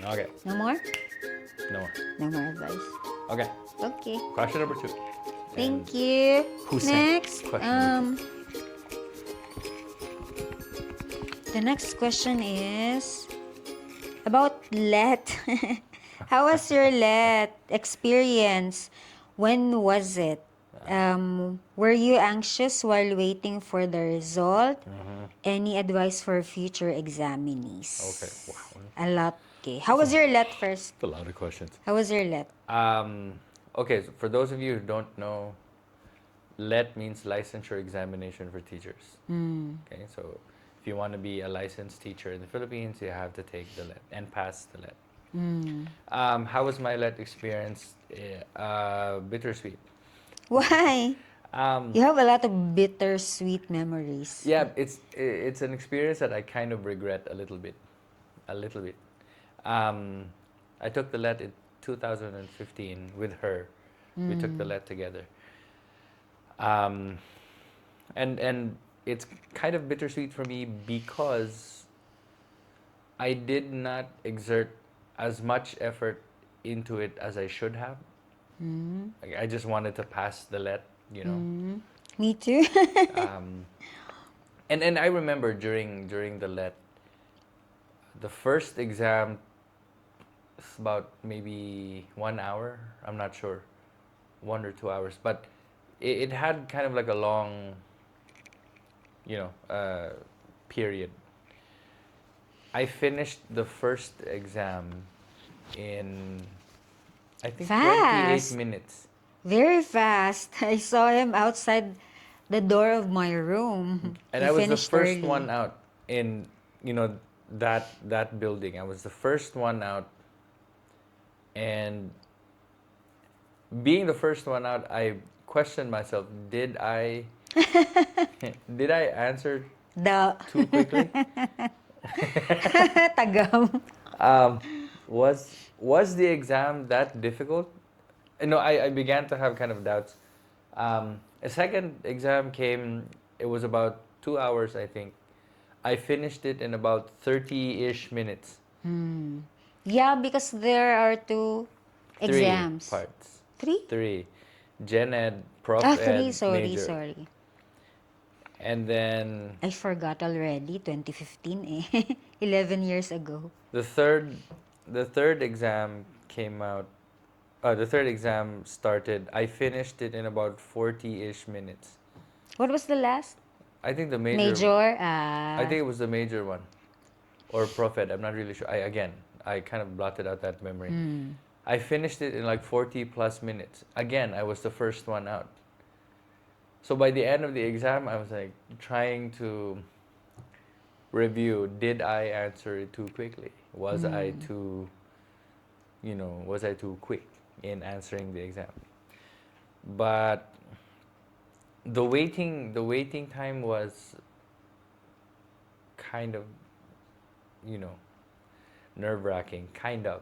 Okay. No more? No more. No more advice. Okay. Okay. Question number 2. And Thank you. who sent Next, question number 2? the next question is about let. How was your let experience? When was it? Were you anxious while waiting for the result? Any advice for future Okay. examinees? Wow. A lot. Okay. How was your let first? That's a lot of questions. How was your let? Okay, so for those of you who don't know, LET means licensure examination for teachers. Okay, so if you want to be a licensed teacher in the Philippines, you have to take the LET and pass the LET. How was my LET experience? Bittersweet. Why? Um, You have a lot of bittersweet memories. yeah, it's an experience that I kind of regret a little bit, a little bit. Um, I took the LET in 2015 with her. We took the LET together. Um, and it's kind of bittersweet for me because I did not exert as much effort into it as I should have. Like, I just wanted to pass the let, you know. Me too. Um, and I remember during the let, the first exam is about maybe 1 hour. I'm not sure, 1 or 2 hours, but it had kind of like a long, period. I finished the first exam in, I think, 28 Fast. minutes. Very fast. I saw him outside the door of my room. And He I was the finished first one early. out in, you know, that building. I was the first one out, and being the first one out, I questioned myself, did I did I answer The too quickly? tagam. Um, was the exam that difficult? No, I began to have kind of doubts. A second exam came. It was about 2 hours, I think. I finished it in about 30-ish minutes. Yeah, because there are two Three exams. parts. Three? Three. Gen Ed, Ah, Prof three. Ed, Sorry, Major. sorry. And then I forgot already. 2015 eh. 11 years ago. the third the third exam came out. The third exam started. I finished it in about 40-ish minutes. What was the last? I think the major Major? I think it was the major one. Or Prophet. I'm not really sure. I kind of blotted out that memory. I finished it in like 40 plus minutes. Again, I was the first one out. So by the end of the exam, I was like trying to review, did I answer it too quickly? Was I too quick in answering the exam? But the waiting time was kind of, you know, nerve-wracking, kind of,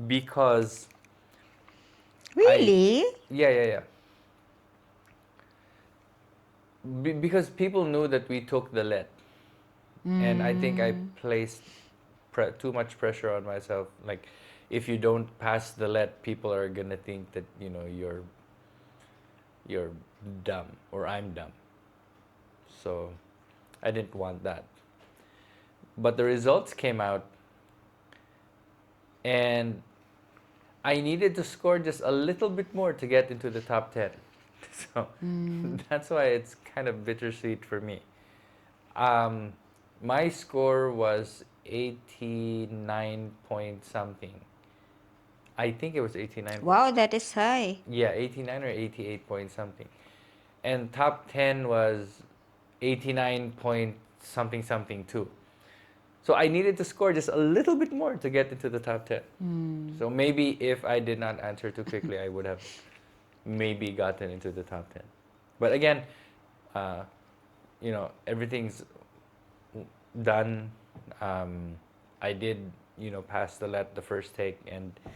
because I, Really? yeah. Because people knew that we took the let, and I think I placed too much pressure on myself. Like, if you don't pass the let, people are gonna think that you're dumb or I'm dumb. So I didn't want that. But the results came out, and I needed to score just a little bit more to get into the top 10. So that's why it's kind of bittersweet for me. Um, my score was 89 point something. I think it was 89. Wow, that is high. Yeah, 89 or 88 point something. And top 10 was 89 point something something too. So I needed to score just a little bit more to get into the top 10. So maybe if I did not answer too quickly, I would have maybe gotten into the top 10. But again, uh, everything's done. I did, pass the let the first take, and it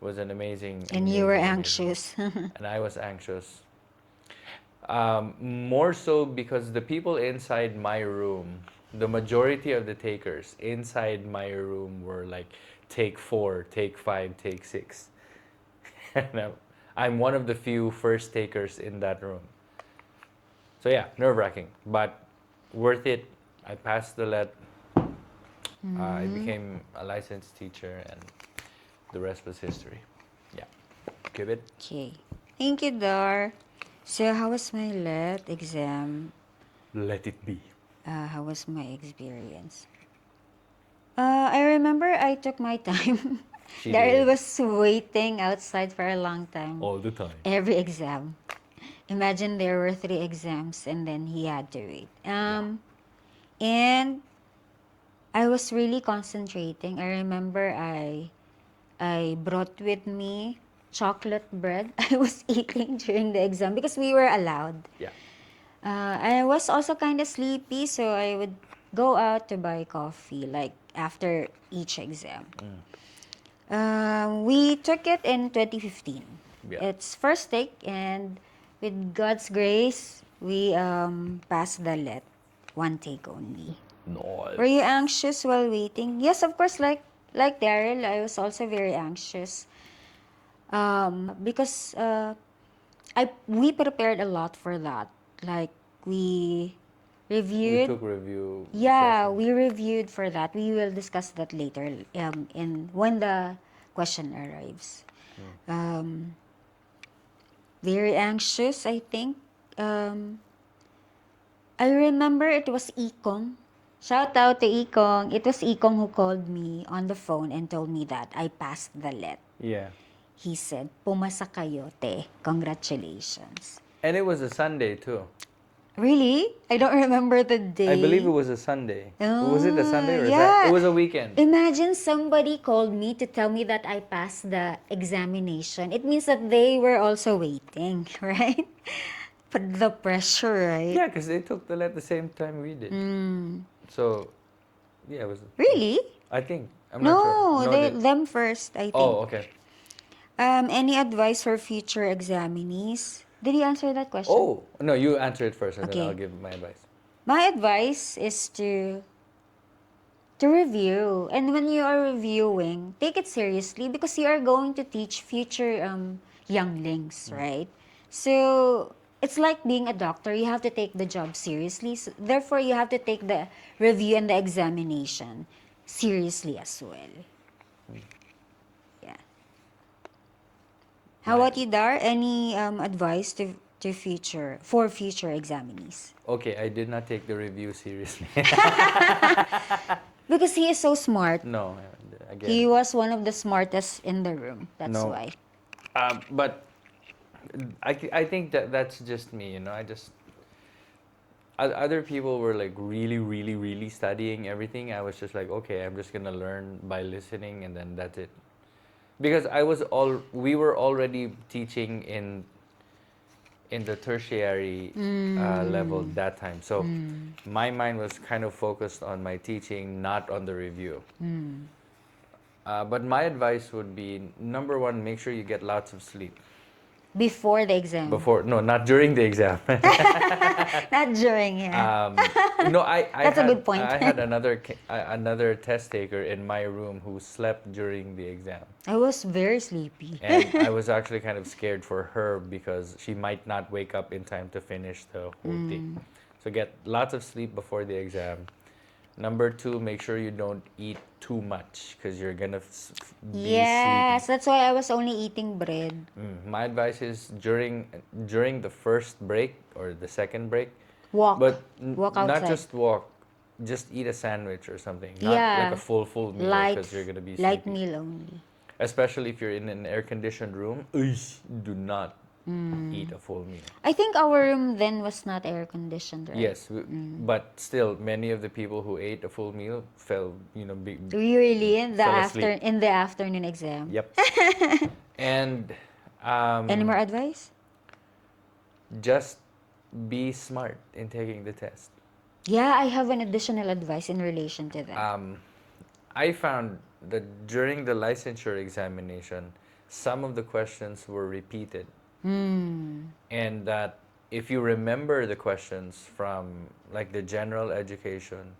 was an amazing, And you were amazing. anxious. And I was anxious. More so because the people inside my room, the majority of the takers inside my room were like take 4, take 5, take 6. And I'm one of the few first takers in that room. So yeah, nerve-wracking, but worth it. I passed the let. I became a licensed teacher, and the rest was history. Yeah. Give it. Okay. Thank you, Dar. So, how was my LET exam? Let it be. How was my experience? I remember I took my time. She Daryl did. was waiting outside for a long time. All the time. Every exam. Imagine there were 3 exams and then he had to wait. And I was really concentrating. I remember I brought with me chocolate bread. I was eating during the exam because we were allowed. Yeah. I was also kind of sleepy, so I would go out to buy coffee like after each exam. We took it in 2015. Yeah. It's first take, and with God's grace, we passed the let. One take only. Nice. Were you anxious while waiting? Yes, of course. Like Daryl, I was also very anxious. Because we prepared a lot for that. Like we We reviewed. took review. Yeah, sessions. we reviewed for that. We will discuss that later. In when the question arrives. Very anxious, I think. I remember it was Ikong. Shout out to Ikong. It was Ikong who called me on the phone and told me that I passed the let. Yeah. He said, "Pumasa kayo, te. Congratulations." And it was a Sunday too. Really? I don't remember the day. I believe it was a Sunday. Was it a Sunday or is yeah. that? It was a weekend. Imagine somebody called me to tell me that I passed the examination. It means that they were also waiting, right? But the pressure, right? Yeah, because they took the let the same time we did. So, yeah, it was. Really? I think. I'm not sure. No, them first, I think. Oh, okay. Any advice for future examinees? Did you answer that question? Oh, no, you answer it first and then Okay. I'll give my advice. My advice is to review. And when you are reviewing, take it seriously because you are going to teach future younglings, right? So it's like being a doctor. You have to take the job seriously. So, therefore, you have to take the review and the examination seriously as well. Yeah. How about you, Dar? Any advice to future examinees? Okay, I did not take the review seriously. Because he is so smart. No, again. He was one of the smartest in the room. That's No. why. But I think that's just me, I just. Other people were like really, really, really studying everything. I was just like, okay, I'm just gonna learn by listening, and then that's it. Because we were already teaching in the tertiary level that time. So my mind was kind of focused on my teaching, not on the review. But my advice would be, number one, make sure you get lots of sleep. Before the exam. No, not during the exam. Not during, yeah. No, I That's a had, good point. I had another test taker in my room who slept during the exam. I was very sleepy. And I was actually kind of scared for her because she might not wake up in time to finish the whole thing. So get lots of sleep before the exam. Number two, make sure you don't eat too much because you're gonna be Yes, sleepy. that's why I was only eating bread. My advice is during the first break or the second break, Walk. but Walk not outside. just walk, just eat a sandwich or something. Not Yeah. like a full meal Light, because you're gonna be light sleepy. meal only. Especially if you're in an air-conditioned room, do not eat a full meal. I think our room then was not air conditioned, right? Yes, but still, many of the people who ate a full meal fell, Really in the Fell asleep. afternoon exam. Yep. And Any more advice? just be smart in taking the test. Yeah, I have an additional advice in relation to that. I found that during the licensure examination, some of the questions were repeated. And that if you remember the questions from like the general education,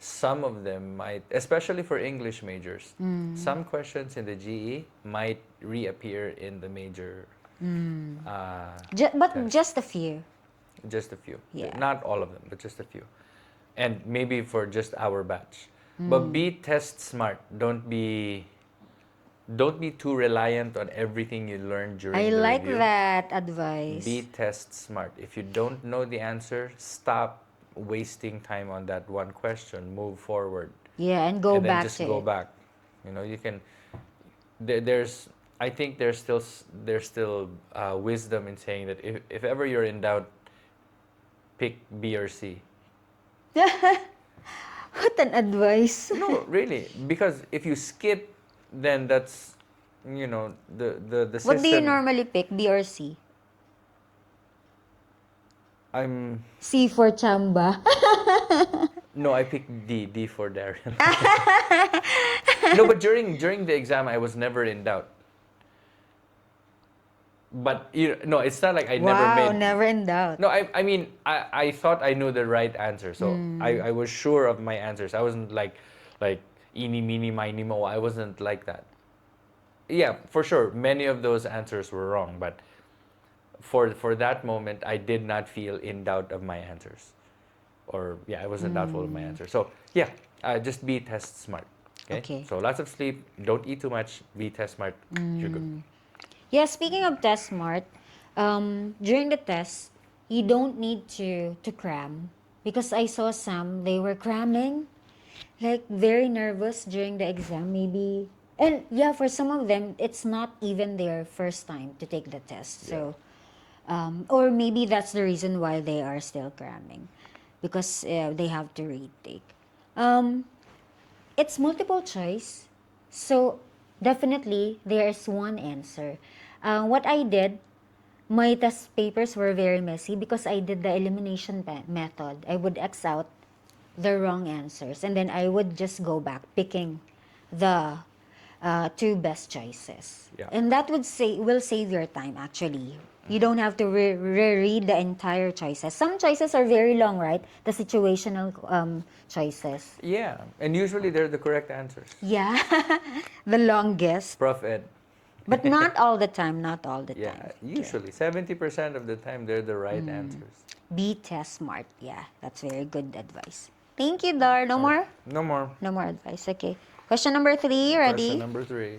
some of them might, especially for English majors, some questions in the GE might reappear in the major. But Test. just a few. Just a few. Yeah. Not all of them, but just a few. And maybe for just our batch. But be test smart. Don't be too reliant on everything you learned during I the like review. that advice. Be test smart. If you don't know the answer, stop wasting time on that one question. Move forward. Yeah, and go and then back just to go it. back. You can. There's. I think there's still wisdom in saying that if ever you're in doubt, pick B or C. What an advice. No, really, because if you skip, then that's, the system. What do you normally pick, B or C? I'm C for chamba. No, I picked D for Darian. No, but during the exam, I was never in doubt. But no, it's not like I never Wow, made. never in doubt. No, I mean, I thought I knew the right answer, so I was sure of my answers. I wasn't like eeny, meeny, miny, mo. I wasn't like that. Yeah, for sure, many of those answers were wrong, but for that moment, I did not feel in doubt of my answers, or yeah, I wasn't doubtful of my answers. So yeah, just be test smart. Okay. So lots of sleep. Don't eat too much. Be test smart. You're good. Yeah, speaking of test smart, during the test, you don't need to cram because I saw some they were cramming, like very nervous during the exam maybe. And yeah, for some of them, it's not even their first time to take the test. So, or maybe that's the reason why they are still cramming because they have to retake. Um, it's multiple choice, so definitely there's one answer. What I did, my test papers were very messy because I did the elimination method. I would X out the wrong answers and then I would just go back picking the two best choices. Yeah. And that will save your time actually. You don't have to reread the entire choices. Some choices are very long, right? The situational choices. Yeah, and usually they're the correct answers. Yeah, the longest. Prof Ed. But not all the time, not all the Yeah, time. usually 70% of the time they're the right answers. Be test smart. Yeah, that's very good advice. Thank you, Dar. No more? No more. No more advice. Okay. Question number 3, ready? Question number 3.